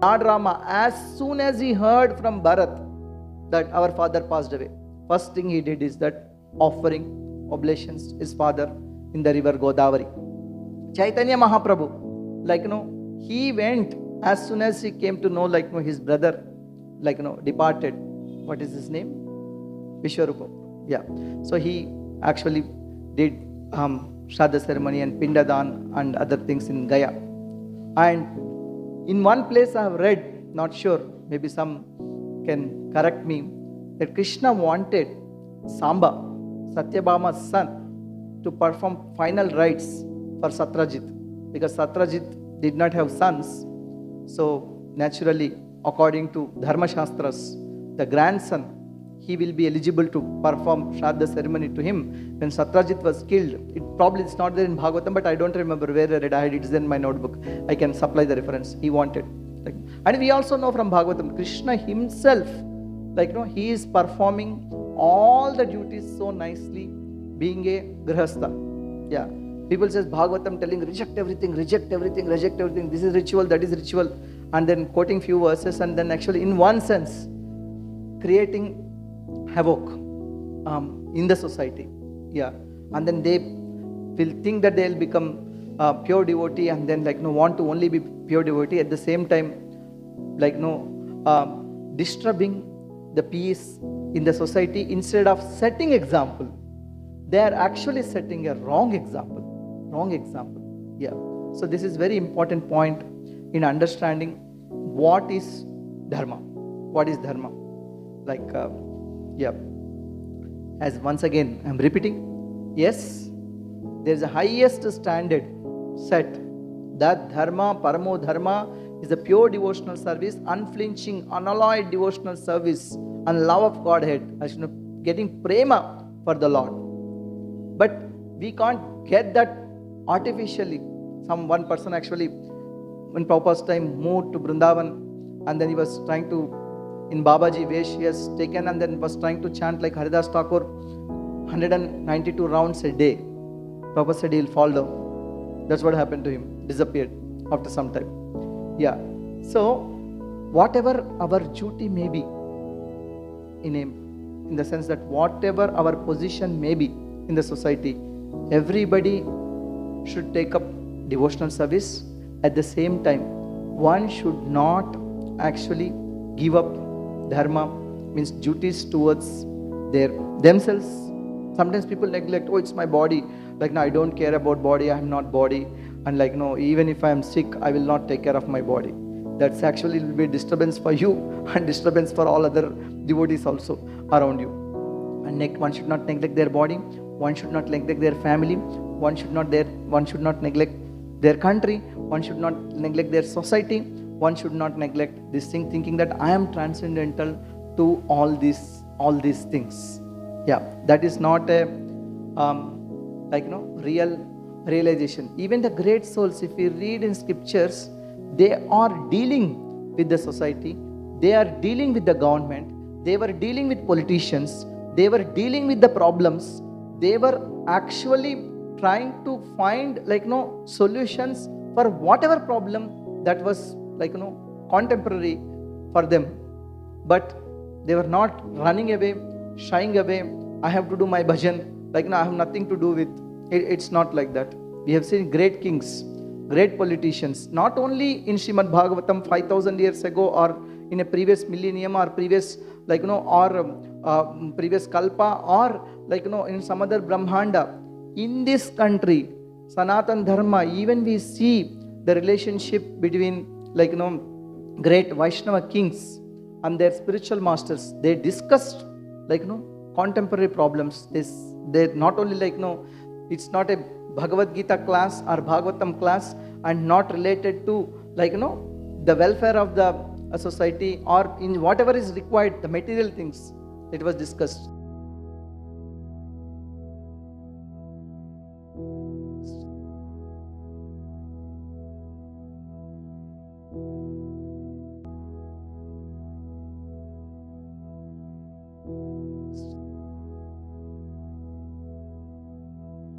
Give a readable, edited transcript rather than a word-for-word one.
Lord Rama, as soon as he heard from Bharat that our father passed away, first thing he did is that offering oblations his father in the river Godavari. Chaitanya Mahaprabhu, he went as soon as he came to know, his brother, departed. What is his name? Vishwarupa. Yeah. So he actually did Shraddha ceremony and Pindadan and other things in Gaya. And in one place I have read, not sure, maybe some can correct me, that Krishna wanted Samba, Satyabhama's son, to perform final rites for Satyajit, because Satyajit did not have sons. So naturally, according to Dharma Shastras, the grandson, he will be eligible to perform Shraddha ceremony to him. When Satyajit was killed, it's not there in Bhagavatam, but I don't remember where I read. I had it in my notebook. I can supply the reference. He wanted. And we also know from Bhagavatam, Krishna himself, he is performing all the duties so nicely, being a grihastha. Yeah. People says Bhagavatam telling reject everything, reject everything, reject everything. This is ritual, that is ritual. And then quoting few verses, and then actually in one sense, creating havoc in the society. Yeah. And then they will think that they'll become pure devotee, and then want to only be pure devotee. At the same time, disturbing the peace in the society. Instead of setting example, they are actually setting a wrong example. Yeah. So this is very important point in understanding what is dharma. What is dharma? Yeah. As once again I'm repeating, yes, there is a highest standard set, that dharma, paramo dharma, is a pure devotional service, unflinching, unalloyed devotional service and love of Godhead, as getting prema for the Lord. But we can't get that artificially. One person actually, in Prabhupada's time, moved to Vrindavan, and then he was trying to, in Babaji Vesh, he has taken and then was trying to chant like Haridas Thakur 192 rounds a day. Prabhupada said he'll fall down. That's what happened to him. Disappeared after some time. Yeah. So, whatever our duty may be, in the sense that whatever our position may be in the society, everybody should take up devotional service. At the same time, one should not actually give up dharma, means duties towards themselves. Sometimes people neglect, it's my body. No, I don't care about body, I am not body. And no, even if I am sick, I will not take care of my body. That's actually will be disturbance for you and disturbance for all other devotees also around you. And one should not neglect their body, one should not neglect their family, one should not neglect their country, one should not neglect their society, one should not neglect this thing, thinking that I am transcendental to all these things. Yeah, that is not a real realization. Even the great souls, if we read in scriptures, they are dealing with the society, they are dealing with the government, they were dealing with politicians, they were dealing with the problems, they were actually trying to find solutions for whatever problem that was contemporary for them. But they were not running away, shying away. I have to do my bhajan. I have nothing to do with it. It's not like that. We have seen great kings, great politicians, not only in Srimad Bhagavatam 5000 years ago, or in a previous millennium, or previous previous kalpa, or in some other Brahmanda. In this country, Sanatan Dharma, even we see the relationship between great Vaishnava kings and their spiritual masters. They discussed contemporary problems. They not only it's not a Bhagavad Gita class or Bhagavatam class, and not related to the welfare of the society, or in whatever is required, the material things. It was discussed.